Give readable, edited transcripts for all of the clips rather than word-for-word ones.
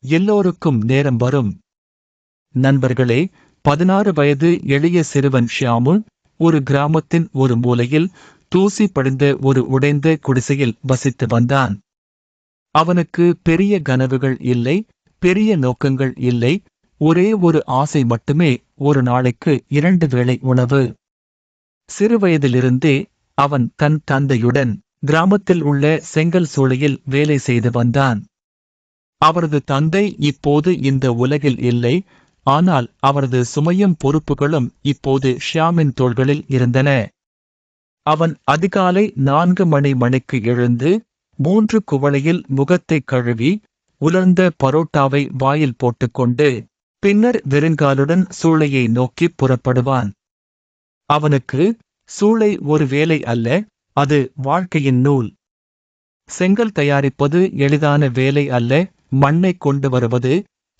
எல்லோருக்கும் நேரம் வரும். நண்பர்களே, 16 வயது எளிய சிறுவன் ஷியாமு ஒரு கிராமத்தின் ஒரு மூலையில் தூசி படிந்த ஒரு உடைந்த குடிசையில் வசித்து வந்தான். அவனுக்கு பெரிய கனவுகள் இல்லை, பெரிய நோக்கங்கள் இல்லை. ஒரே ஒரு ஆசை மட்டுமே, ஒரு நாளைக்கு 2 வேளை உணவு. சிறுவயதிலிருந்தே அவன் தன் தந்தையுடன் கிராமத்தில் உள்ள செங்கல் சூளையில் வேலை செய்து வந்தான். அவரது தந்தை இப்போது இந்த உலகில் இல்லை, ஆனால் அவரது சுமையும் பொறுப்புகளும் இப்போது ஷியாமின் தோள்களில் இருந்தன. அவன் அதிகாலை 4 மணிக்கு எழுந்து 3 குவளையில் முகத்தை கழுவி உலர்ந்த பரோட்டாவை வாயில் போட்டுக்கொண்டு பின்னர் வெறுங்காலுடன் சூளையை நோக்கி புறப்படுவான். அவனுக்கு சூளை ஒரு வேலை அல்ல, அது வாழ்க்கையின் நூல். செங்கல் தயாரிப்பது எளிதான வேலை அல்ல. மண்ணை கொண்டு வருவது,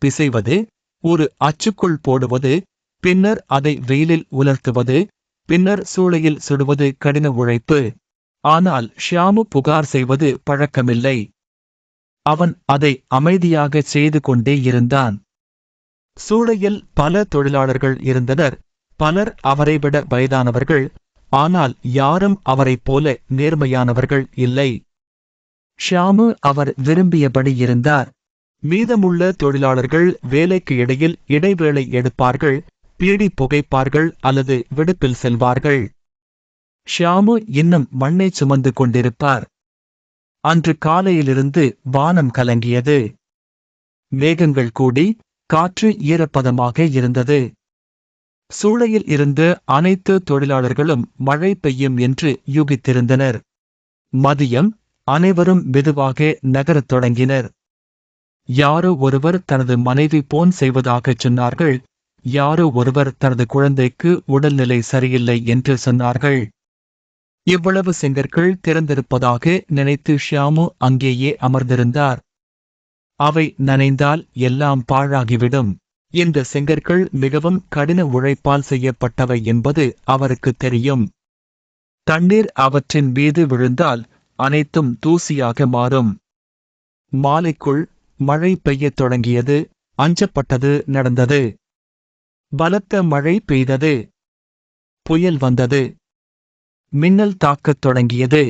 பிசைவது, ஒரு அச்சுக்குள் போடுவது, பின்னர் அதை வெயிலில் உலர்த்துவது, பின்னர் சூளையில் சுடுவது கடின உழைப்பு. ஆனால் ஷியாமு புகார் செய்வது பழக்கமில்லை. அவன் அதை அமைதியாகச் செய்து கொண்டே இருந்தான். சூளையில் பல தொழிலாளர்கள் இருந்தனர். பலர் அவரைவிட வயதானவர்கள், ஆனால் யாரும் அவரைப் போல நேர்மையானவர்கள் இல்லை. ஷியாமு அவர் விரும்பியபடி இருந்தார். மீதமுள்ள தொழிலாளர்கள் வேலைக்கு இடையில் இடைவேளை எடுப்பார்கள், பீடி புகைப்பார்கள் அல்லது விடுப்பில் செல்வார்கள். ஷியாமு இன்னும் மண்ணை சுமந்து கொண்டிருப்பார். அன்று காலையிலிருந்து வானம் கலங்கியது. மேகங்கள் கூடி காற்று ஈரப்பதமாக இருந்தது. சூளையில் இருந்த அனைத்து தொழிலாளர்களும் மழை பெய்யும் என்று யூகித்திருந்தனர். மதியம் அனைவரும் மெதுவாக நகரத் தொடங்கினர். யாரோ ஒருவர் தனது மனைவி போன் செய்வதாகச் சொன்னார்கள். யாரோ ஒருவர் தனது குழந்தைக்கு உடல்நிலை சரியில்லை என்று சொன்னார்கள். இவ்வளவு செங்கற்கள் திறந்திருப்பதாக நினைத்து ஷியாமு அங்கேயே அமர்ந்திருந்தார். அவை நனைந்தால் எல்லாம் பாழாகிவிடும். இந்த செங்கற்கள் மிகவும் கடின உழைப்பால் செய்யப்பட்டவை என்பது அவருக்கு தெரியும். தண்ணீர் அவற்றின் மீது விழுந்தால் அனைத்தும் தூசியாக மாறும். மாலைக்குள் மழை பெய்யத் தொடங்கியது. அஞ்சப்பட்டது நடந்தது. பலத்த மழை பெய்தது. புயல் வந்தது. மின்னல் தாக்கத் தொடங்கியது.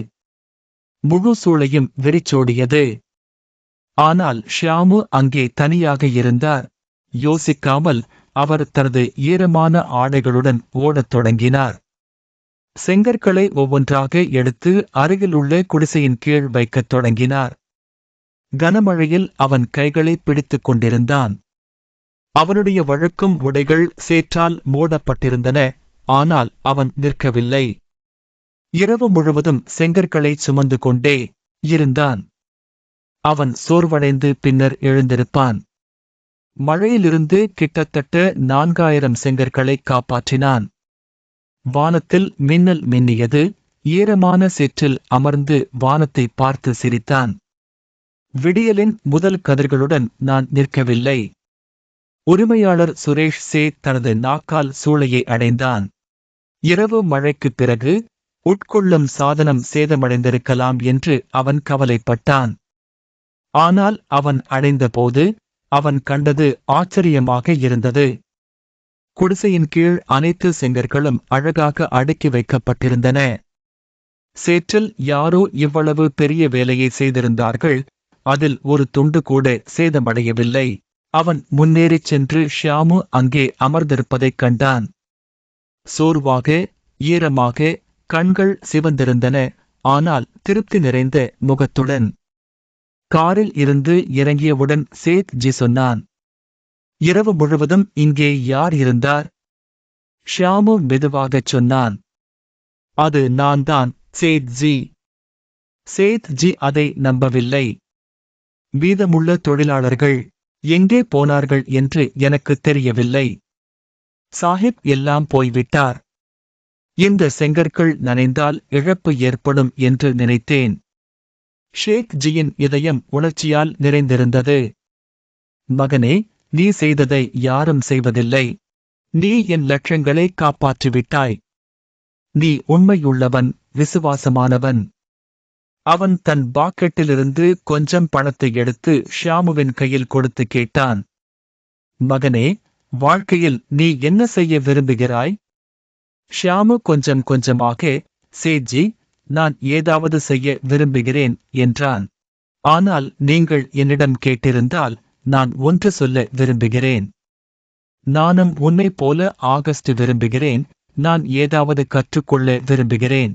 முழு சூளையும் வெறிச்சோடியது. ஆனால் ஷியாமு அங்கே தனியாக இருந்தார். யோசிக்காமல் அவர் தனது ஈரமான ஆடைகளுடன் ஓடத் தொடங்கினார். செங்கற்களை ஒவ்வொன்றாக எடுத்து அருகிலுள்ள குடிசையின் கீழ் வைக்கத் தொடங்கினார். கனமழையில் அவன் கைகளை பிடித்துக் கொண்டிருந்தான். அவனுடைய வழுக்கும் உடைகள் சேற்றால் மூடப்பட்டிருந்தன. ஆனால் அவன் நிற்கவில்லை. இரவு முழுவதும் செங்கற்களை சுமந்து கொண்டே இருந்தான். அவன் சோர்வடைந்து பின்னர் எழுந்திருப்பான். மழையிலிருந்து கிட்டத்தட்ட 4000 செங்கற்களை காப்பாற்றினான். வானத்தில் மின்னல் மின்னியது. ஈரமான சேற்றில் அமர்ந்து வானத்தை பார்த்து சிரித்தான். விடியலின் முதல் கதிர்களுடன் நான் நிற்கவில்லை. உரிமையாளர் சுரேஷ் சேத் தனது நாக்கால் சூளையை அடைந்தான். இரவு மழைக்குப் பிறகு உட்கொள்ளும் சாதனம் சேதமடைந்திருக்கலாம் என்று அவன் கவலைப்பட்டான். ஆனால் அவன் அடைந்தபோது அவன் கண்டது ஆச்சரியமாக இருந்தது. குடிசையின் கீழ் அனைத்து செங்கற்களும் அழகாக அடுக்கி வைக்கப்பட்டிருந்தன. சேற்றில் யாரோ இவ்வளவு பெரிய வேலையை செய்திருந்தார்கள். அதில் ஒரு துண்டு கூட சேதமடையவில்லை. அவன் முன்னேறிச் சென்று ஷியாமு அங்கே அமர்ந்திருப்பதைக் கண்டான். சோர்வாக, ஈரமாக, கண்கள் சிவந்திருந்தன, ஆனால் திருப்தி நிறைந்த முகத்துடன். காரில் இருந்து இறங்கியவுடன் சேத் ஜி சொன்னான், இரவு முழுவதும் இங்கே யார் இருந்தார்? ஷியாமு மெதுவாகச் சொன்னான், அது நான் தான், சேத் ஜி. சேத் ஜி அதை நம்பவில்லை. மீதமுள்ள தொழிலாளர்கள் எங்கே போனார்கள் என்று எனக்கு தெரியவில்லை. சாஹிப் எல்லாம் போய்விட்டார். இந்த செங்கற்கள் நனைந்தால் இழப்பு ஏற்படும் என்று நினைத்தேன். ஷேக் ஜியின் இதயம் உணர்ச்சியால் நிறைந்திருந்தது. மகனே, நீ செய்ததை யாரும் செய்வதில்லை. நீ என் லட்சங்களை காப்பாற்றிவிட்டாய். நீ உண்மையுள்ளவன், விசுவாசமானவன். அவன் தன் பாக்கெட்டிலிருந்து கொஞ்சம் பணத்தை எடுத்து ஷியாமுவின் கையில் கொடுத்து கேட்டான். மகனே, வாழ்க்கையில் நீ என்ன செய்ய விரும்புகிறாய்? ஷியாமு கொஞ்சம் கொஞ்சமாக, சேட்ஜி, நான் ஏதாவது செய்ய விரும்புகிறேன் என்றான். ஆனால் நீங்கள் என்னிடம் கேட்டிருந்தால் நான் ஒன்று சொல்ல விரும்புகிறேன். நானும் உன்னை போல ஆகஸ்ட் விரும்புகிறேன். நான் ஏதாவது கற்றுக்கொள்ள விரும்புகிறேன்.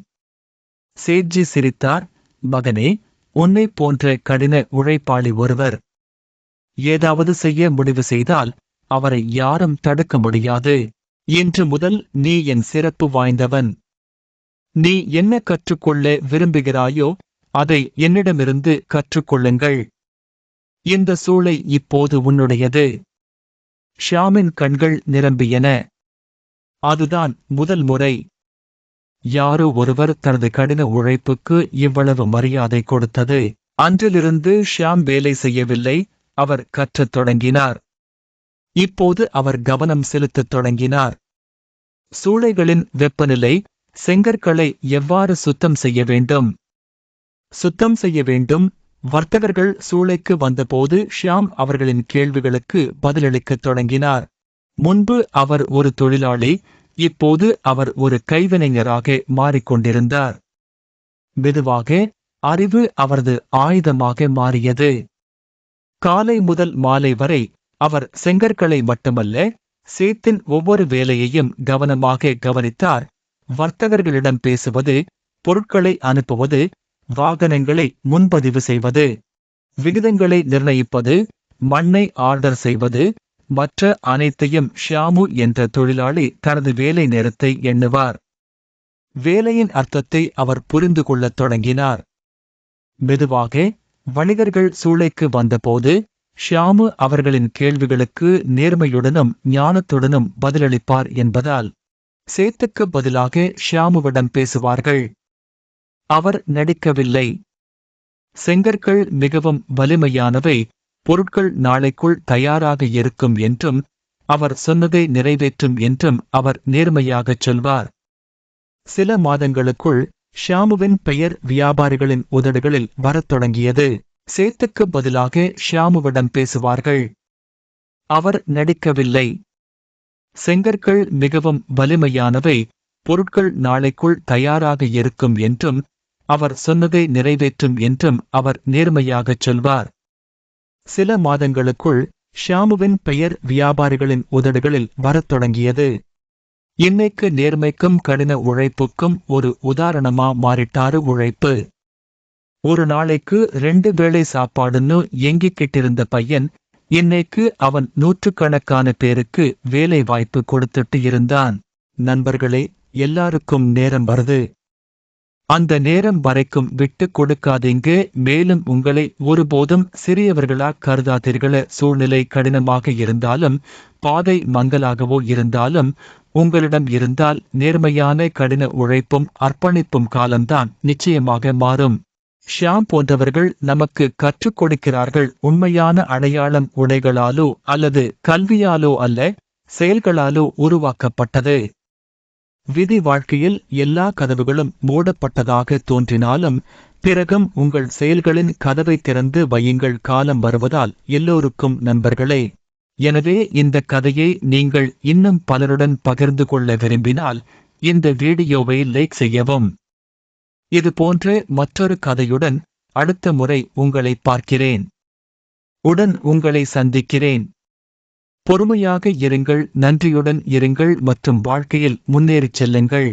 சேட்ஜி சிரித்தார். மகனே, உன்னை போன்ற கடின உழைப்பாளி ஒருவர் ஏதாவது செய்ய முடிவு செய்தால் அவரை யாரும் தடுக்க முடியாது. இன்று முதல் நீ என் சிறப்பு வாய்ந்தவன். நீ என்ன கற்றுக்கொள்ள விரும்புகிறாயோ அதை என்னிடமிருந்து கற்றுக்கொள்ளுங்கள். இந்த சூளை இப்போது உன்னுடையது. ஷியாமின் கண்கள் நிரம்பியன. அதுதான் முதல் முறை யாரோ ஒருவர் தனது கடின உழைப்புக்கு இவ்வளவு மரியாதை கொடுத்தது. அன்றிலிருந்து ஷியாம் வேலை செய்யவில்லை, அவர் கற்றத் தொடங்கினார். இப்போது அவர் கவனம் செலுத்தத் தொடங்கினார். சூளைகளின் வெப்பநிலை, செங்கற்களை எவ்வாறு சுத்தம் செய்ய வேண்டும், வர்த்தகர்கள் சூளைக்கு வந்தபோது ஷியாம் அவர்களின் கேள்விகளுக்கு பதிலளிக்கத் தொடங்கினார். முன்பு அவர் ஒரு தொழிலாளி, இப்போது அவர் ஒரு கைவினைஞராக மாறிக்கொண்டிருந்தார். மெதுவாக அறிவு அவரது ஆயுதமாக மாறியது. காலை முதல் மாலை வரை அவர் செங்கற்களை மட்டுமல்ல, சேத்தின் ஒவ்வொரு வேலையையும் கவனமாக கவனித்தார். வர்த்தகர்களிடம் பேசுவது, பொருட்களை அனுப்புவது, வாகனங்களை முன்பதிவு செய்வது, விகிதங்களை நிர்ணயிப்பது, மண்ணை ஆர்டர் செய்வது, மற்ற அனைத்தையும் ஷியாமு என்ற தொழிலாளி தனது வேலை நேரத்தை எண்ணுவார். வேலையின் அர்த்தத்தை அவர் புரிந்து கொள்ளத் தொடங்கினார். மெதுவாக வணிகர்கள் சூளைக்கு வந்தபோது ஷியாமு அவர்களின் கேள்விகளுக்கு நேர்மையுடனும் ஞானத்துடனும் பதிலளிப்பார் என்பதால் சேத்துக்கு பதிலாக ஷியாமுவிடம் பேசுவார்கள். அவர் நடிக்கவில்லை. செங்கற்கள் மிகவும் வலிமையானவை, பொருட்கள் நாளைக்குள் தயாராக இருக்கும் என்றும் அவர் சொன்னதை நிறைவேற்றும் என்றும் அவர் நேர்மையாகச் சொல்வார். சில மாதங்களுக்குள் ஷியாமுவின் பெயர் வியாபாரிகளின் உதடுகளில் வரத் தொடங்கியது. சேத்துக்கு பதிலாக ஷியாமுவிடம் பேசுவார்கள். அவர் நடிக்கவில்லை. செங்கற்கள் மிகவும் வலிமையானவை, பொருட்கள் நாளைக்குள் தயாராக இருக்கும் என்றும் அவர் சொன்னதை நிறைவேற்றும் என்றும் அவர் நேர்மையாகச் சொல்வார். சில மாதங்களுக்குள் ஷியாமுவின் பெயர் வியாபாரிகளின் உதடுகளில் வரத் தொடங்கியது. இன்னைக்கு நேர்மைக்கும் கடின உழைப்புக்கும் ஒரு உதாரணமா மாறிட்டாரு உழைப்பு. ஒரு நாளைக்கு 2 வேளை சாப்பாடுன்னு ஏங்கிக்கிட்டிருந்த பையன் இன்னைக்கு அவன் நூற்றுக்கணக்கான பேருக்கு வேலை வாய்ப்பு கொடுத்துட்டு இருந்தான். நண்பர்களே, எல்லாருக்கும் நேரம் வருது. அந்த நேரம் வரைக்கும் விட்டு கொடுக்காதீங்க. மேலும் உங்களை ஒருபோதும் சிறியவர்களா கருதாதீர்கள. சூழ்நிலை கடினமாக இருந்தாலும், பாதை மங்கலாகவோ இருந்தாலும், உங்களிடம் இருந்தால் நேர்மையான கடின உழைப்பும் அர்ப்பணிப்பும் காலம்தான் நிச்சயமாக மாறும். ஷியாம் போன்றவர்கள் நமக்கு கற்றுக் கொடுக்கிறார்கள். உண்மையான அடையாளம் உடைகளாலோ அல்லது கல்வியாலோ அல்ல, செயல்களாலோ உருவாக்கப்பட்டது. விதி வாழ்க்கையில் எல்லா கதவுகளும் மூடப்பட்டதாக தோன்றினாலும் பிறகும் உங்கள் செயல்களின் கதவை திறந்து வையுங்கள். காலம் வருவதால் எல்லோருக்கும் நண்பர்களே. எனவே இந்த கதையை நீங்கள் இன்னும் பலருடன் பகிர்ந்து கொள்ள விரும்பினால் இந்த வீடியோவை லைக் செய்யவும். இது போன்ற மற்றொரு கதையுடன் அடுத்த முறை உங்களை பார்க்கிறேன். உங்களை சந்திக்கிறேன். பொறுமையாக இருங்கள், நன்றியுடன் இருங்கள் மற்றும் வாழ்க்கையில் முன்னேறிச் செல்லுங்கள்.